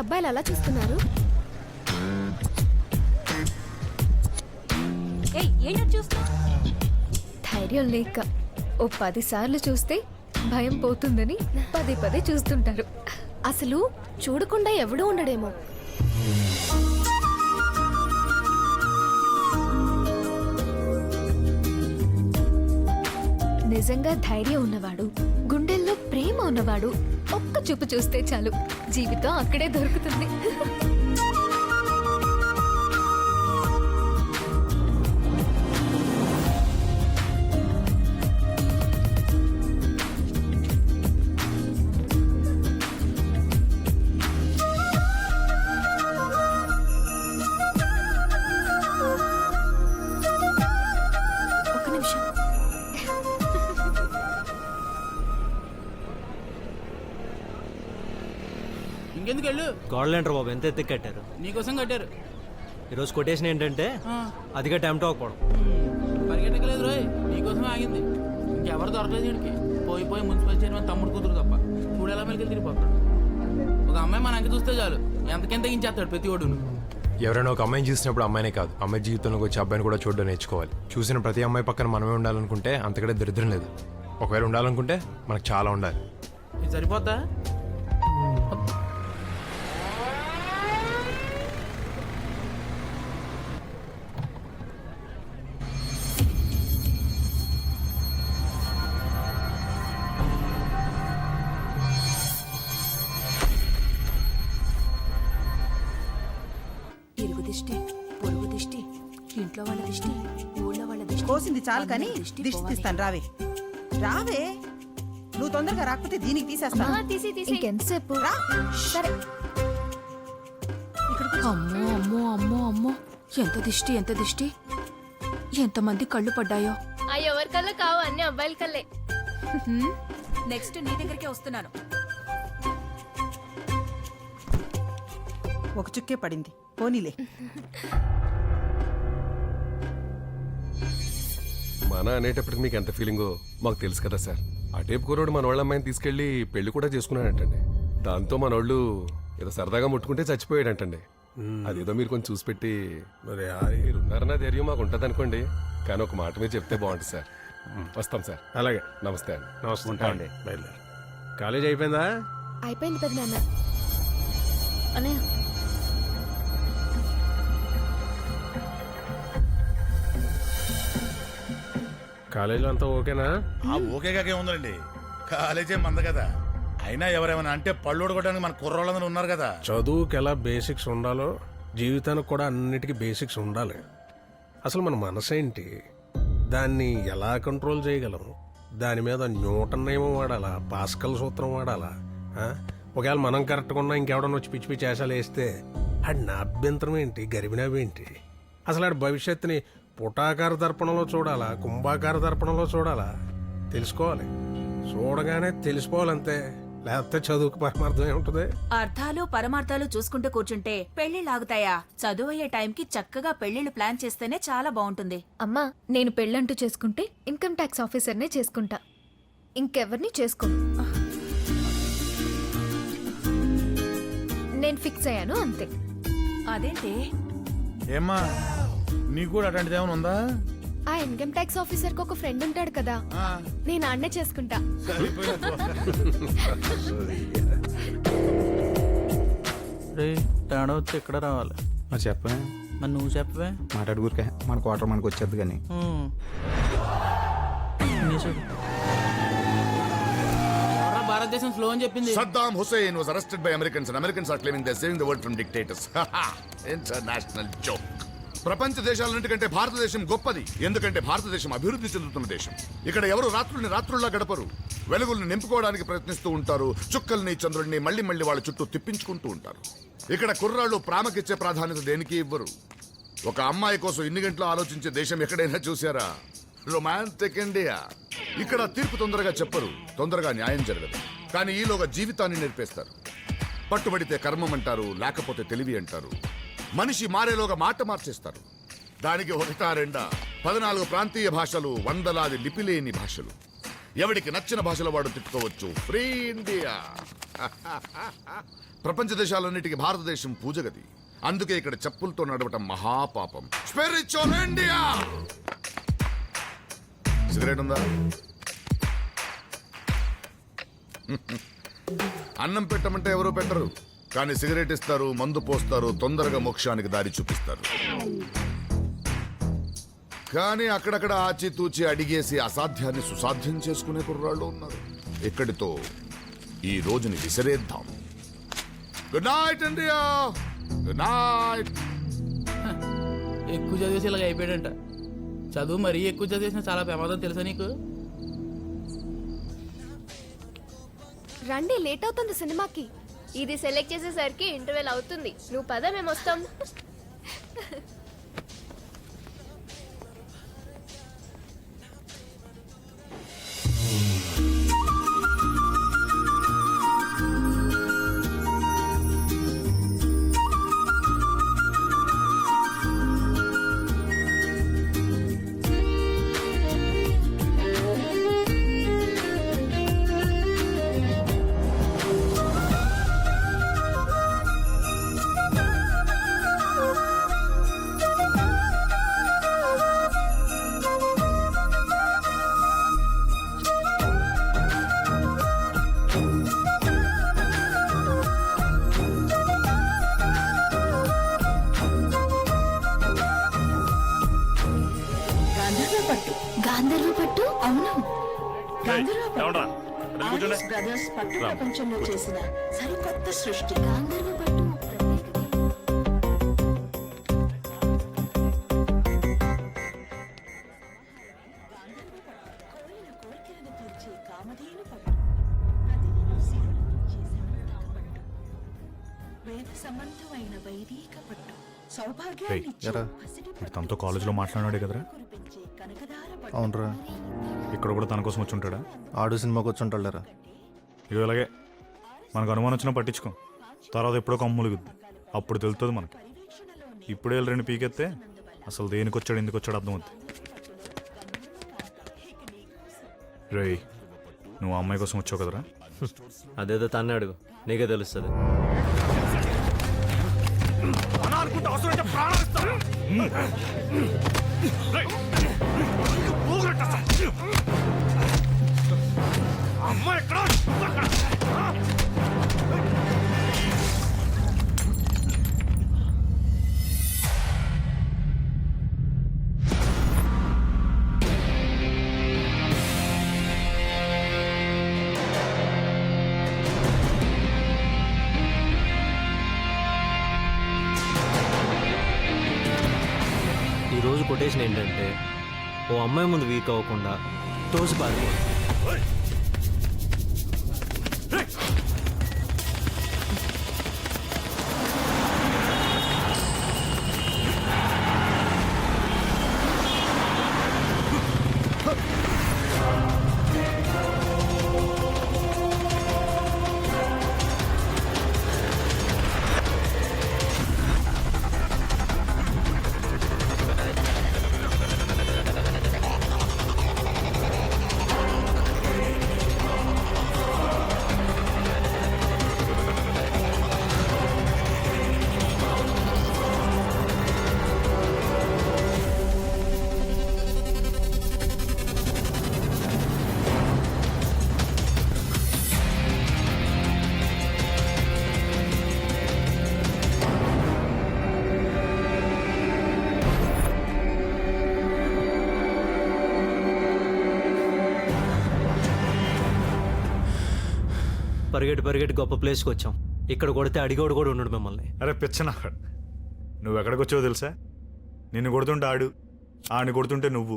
అబ్బాయిలు అలా చూస్తున్నారు? ధైర్యం లేక ఓ 10 సార్లు చూస్తే భయం పోతుందని పదే పదే చూస్తుంటారు. అసలు చూడకుండా ఎవడూ ఉండడేమో. నిజంగా ధైర్యం ఉన్నవాడు, గుండెల్లో ప్రేమ ఉన్నవాడు ఒక్క చూపు చూస్తే చాలు, జీవితం అక్కడే దొరుకుతుంది. ఒక్క నిమిషం. ఇంకెందుకు వెళ్ళు? గోడలేంటారు బాబు, ఎంత ఎత్తి కట్టారు. నీకోసం కట్టారు. ఈరోజు కొటేషన్ ఏంటంటే అదిగా టైంతో అవ్వకూడదు. పరిగెట్టకలేదు రోయ్, నీకోసం ఆగింది. ఇంకెవరు దొరకలేదు వీడికి. పోయి పోయి మున్సిపల్ చైర్మన్ తమ్ముడు కూతురు తప్ప చూడు ఎలా మెలికి తిరిగిపోతాడు. ఒక అమ్మాయి మన అంక చూస్తే చాలు ఎంతకెంత గించేస్తాడు ప్రతి ఒడును. ఎవరైనా ఒక అమ్మాయిని చూసినప్పుడు అమ్మాయినే కాదు, అమ్మాయి జీవితంలోకి వచ్చే అబ్బాయిని కూడా చూడడం నేర్చుకోవాలి. చూసిన ప్రతి అమ్మాయి పక్కన మనమే ఉండాలనుకుంటే అంతకంటే దరిద్రం లేదు. ఒకవేళ ఉండాలనుకుంటే మనకు చాలా ఉండాలి. ఇది సరిపోద్దా? ఇరుగు దిష్టి, పొరుగు దిష్టి, ఇంట్లో వాళ్ళ దిష్టి, ఊళ్ళో వాళ్ళ దిష్టి. కోసింది చాలు కానీ దిష్టి తీస్తాను. రావే రావే, నువ్వు తొందరగా రాకపోతే దీనికి తీసేస్తాను. ఇంకెంతసేపు? రా. సరే. అమ్మో అమ్మో అమ్మో అమ్మో, ఎంత దిష్టి ఎంత దిష్టి, ఎంతమంది కళ్ళు పడ్డాయో. ఎవరి కళ్ళ కావు, అన్ని అబ్బాయిల కళ్ళే. నెక్స్ట్ నీ దగ్గరికే వస్తున్నాను. ఒక చుక్కే పడింది, పోనీలే. మన అనేటప్పటికి మీకు ఎంత ఫీలింగో మాకు తెలుసు కదా సార్. ఆ టేపు కుర్రోడు మన వాళ్ళ అమ్మాయిని తీసుకెళ్లి పెళ్లి కూడా చేసుకున్నాడంటండి. దాంతో మన వాళ్ళు ఏదో సరదాగా ముట్టుకుంటే చచ్చిపోయాడంటండి. అదేదో మీరు కొంచెం చూసి పెట్టి మరి మీరున్నారన్న ధైర్యం మాకు ఉంటుంది అనుకోండి. కానీ ఒక మాట మీద చెప్తే బాగుంటుంది సార్. వస్తాం సార్. అలాగే. నమస్తే అండి. నమస్తే అండి. బయలుదేరు. కాలేజ్ అయిపోయిందా? అయిపోయింది పెద్దనాన్న. అనే కాలేజీలో అంతా ఓకేనా? ఓకేగాకే ఉందండి. కాలేజీ మంద కదా. అయినా ఎవరేమైనా అంటే పళ్ళు ఉడగొట్టడానికి మన కుర్రోళ్ళందరూ ఉన్నారు కదా. చదువుకి ఎలా బేసిక్స్ ఉండాలో జీవితానికి కూడా అన్నిటికీ బేసిక్స్ ఉండాలి. అసలు మన మనసు ఏంటి, దాన్ని ఎలా కంట్రోల్ చేయగలం, దాని మీద న్యూటన్ నియమం వాడాలా, పాస్కల్ సూత్రం వాడాలా? ఒకవేళ మనం కరెక్ట్గా ఉన్నా ఇంకెవడన్నా వచ్చి పిచ్చి పిచ్చి వేషాలు వేస్తే ఆడి నా అభ్యంతరం ఏంటి, గరిబినవేంటి? అసలు ఆడి భవిష్యత్తుని పుటాకార దర్పణంలో చూడాలా, కుంభాకార దర్పణంలో చూడాలా? తెలుసుకోవాలి. చూడగానే తెలిసిపోవాలంతే, లేకపోతే చదువుకు పరమార్థం ఏముంటుంది? అర్థాలు పరమార్థాలు చూసుకుంటూ కూర్చుంటే పెళ్లిళ్ళు ఆగుతాయా? చదువు అయ్యే టైంకి చక్కగా పెళ్లిళ్ళు ప్లాన్ చేస్తేనే చాలా బాగుంటుంది. అమ్మా, నేను పెళ్ళంటూ చేసుకుంటే ఇన్కమ్ ట్యాక్స్ ఆఫీసర్నే చేసుకుంటా, ఇంకెవరిని చేసుకోను. నేను ఫిక్స్ అయ్యాను అంతే. అదేంటి? ఏమ్మా నీకు కూడా అట్లాంటిది ఏమైనా ఉందా? ఆ ఇన్కమ్ ట్యాక్స్ ఆఫీసర్ కి ఒక ఫ్రెండ్ ఉంటాడు కదా, నేను ఆడనే చేసుకుంటా. తేడా వచ్చి ఎక్కడ రావాలి? చెప్పే. మరి నువ్వు చెప్పవే. మాట్లాడుకురికే మన క్వార్టర్ మనకు వచ్చేది కానీ. భారతదేశం స్లో అని చెప్పింది. Saddam Hussein was arrested by Americans and Americans are claiming they're saving the world from dictators. International joke. ప్రపంచ దేశాలన్నిటికంటే భారతదేశం గొప్పది. ఎందుకంటే భారతదేశం అభివృద్ధి చెందుతున్న దేశం. ఇక్కడ ఎవరు రాత్రుల్ని రాత్రుల్లా గడపరు. వెలుగుల్ని నింపుకోవడానికి ప్రయత్నిస్తూ ఉంటారు. చుక్కల్ని చంద్రుడిని మళ్ళీ మళ్ళీ వాళ్ళ చుట్టూ తిప్పించుకుంటూ ఉంటారు. ఇక్కడ కుర్రాళ్ళు ప్రామకిచ్చే ప్రాధాన్యత దేనికి ఇవ్వరు. ఒక అమ్మాయి కోసం ఇన్ని గంటలు ఆలోచించే దేశం ఎక్కడైనా చూసారా? Romantic India. ఇక్కడ తీర్పు తొందరగా చెప్పరు, తొందరగా న్యాయం జరగదు. కానీ ఈలోగా జీవితాన్ని నేర్పేస్తారు. పట్టుబడితే కర్మం అంటారు, లేకపోతే తెలివి అంటారు. మనిషి మారేలోగా మాట మార్చేస్తారు. దానికి ఒకటా రెండా 14 ప్రాంతీయ భాషలు, వందలాది లిపిలేని భాషలు. ఎవడికి నచ్చిన భాషలో వాడు తిట్టుకోవచ్చు. Free India. ప్రపంచ దేశాలన్నిటికీ భారతదేశం పూజగది. అందుకే ఇక్కడ చెప్పులతో నడవటం మహాపాపం. Spiritual India. సిగరెట్ ఉందా? అన్నం పెట్టమంటే ఎవరూ పెట్టరు, కానీ సిగరెట్ ఇస్తారు, మందు పోస్తారు, తొందరగా మోక్షానికి దారి చూపిస్తారు. కానీ అక్కడక్కడ ఆచితూచి అడిగేసి అసాధ్యాన్ని సుసాధ్యం చేసుకునే కుర్రాళ్ళు ఉన్నారు. ఇక్కడితో ఈ రోజుని విసిరేద్దాం. Good night India. Good night. ఎక్కువ చదివేసి ఇలాగ అయిపోయాడంట. చదువు మరీ ఎక్కువ చదివేసిన చాలా ప్రమాదం తెలుసా నీకు? రండి, లేట్ అవుతుంది సినిమాకి. ఇది సెలెక్ట్ చేసేసరికి ఇంటర్వెల్ అవుతుంది. నువ్వు పద, మేము వస్తాం. గాంధర్వ పట్టు. అవును, గాంధర్వ పట్టు ఆర్ఎస్ బ్రదర్స్ పట్టు ప్రపంచంలో చేసిన సరికొత్త సృష్టి. గాంధర్వ పట్టు సంబంధమైన వైదిక పట్టు. తనతో కాలేజీలో మాట్లాడాడు కదరా? అవునరా, ఇక్కడ కూడా తన కోసం వచ్చి ఉంటాడా? ఆడు సినిమాకి వచ్చి ఉంటాడురా. ఇక ఇలాగే మనకు అనుమానం వచ్చినా పట్టించుకో, తర్వాత ఎప్పుడో కమ్ములుగుద్ది, అప్పుడు తెలుస్తుంది మనకి. ఇప్పుడే రెండు పీకెత్తే అసలు దేనికి వచ్చాడు ఎందుకు వచ్చాడు అర్థమవుతుంది. రేయ్, నువ్వు ఆ అమ్మాయి కోసం వచ్చావు కదరా? అదేదో తన్నే అడుగు, నీకే తెలుస్తుంది. ఈరోజు కొటేషన్ ఏంటంటే, ఓ అమ్మాయి ముందు వీక్ అవ్వకుండా తోసి పారిపోవాలి. పరిగెట్టి గొప్ప ప్లేస్కి వచ్చాం. ఇక్కడ కొడితే అడిగోడు కూడా ఉన్నాడు మిమ్మల్ని. అరే పిచ్చనా, నువ్వు ఎక్కడికి వచ్చావో తెలుసా? నిన్ను కొడుతుంటే ఆడిని కొడుతుంటే నువ్వు,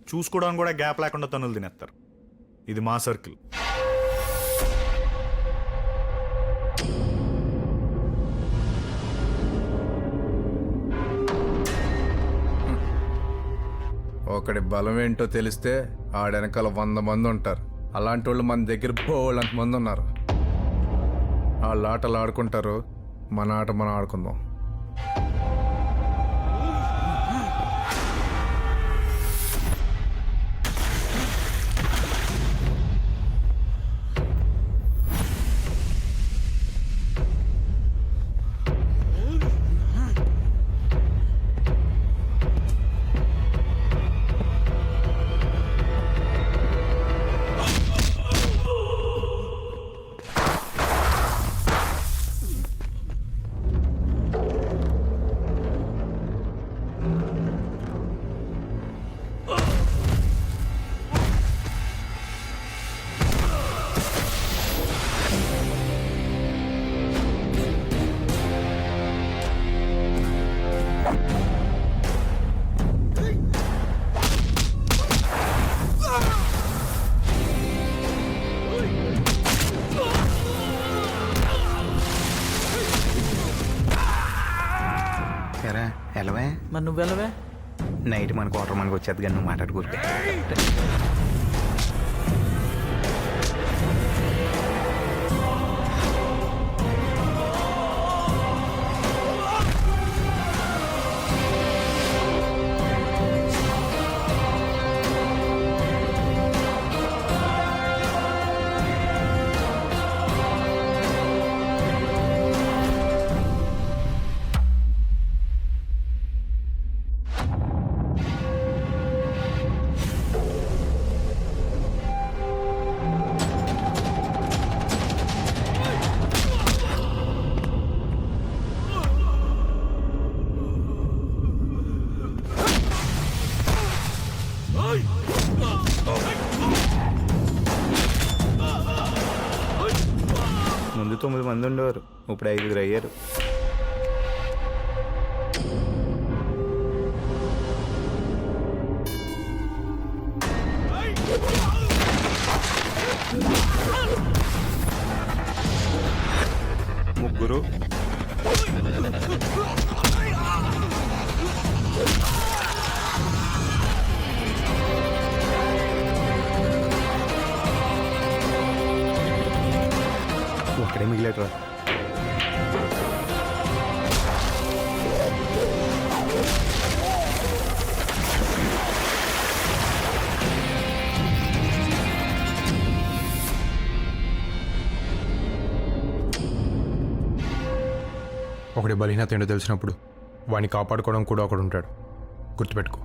చూసుకోవడానికి కూడా గ్యాప్ లేకుండా తన్నులు తినేస్తారు. ఇది మా సర్కిల్. ఒకడి బలం ఏంటో తెలిస్తే ఆడెనకాల 100 మంది ఉంటారు. అలాంటి వాళ్ళు మన దగ్గర బోళ్ళంత మంది ఉన్నారు. వాళ్ళ ఆటలు ఆడుకుంటారు, మన ఆట మనం ఆడుకుందాం. ఎరా ఎలవే మరి నువ్వు వెళ్ళవే? నైట్ మన క్వార్టర్ మనకు వచ్చేది కానీ నువ్వు మాట్లాడుకోరు. ముందు 9 మంది ఉండేవారు, ఇప్పుడు 5 అయ్యారు. ముగ్గురు ఒకడే మిగిలేటరా. ఒకటి బలహీనత ఏంటో తెలిసినప్పుడు వాడిని కాపాడుకోవడం కూడా ఒకడు ఉంటాడు, గుర్తుపెట్టుకో.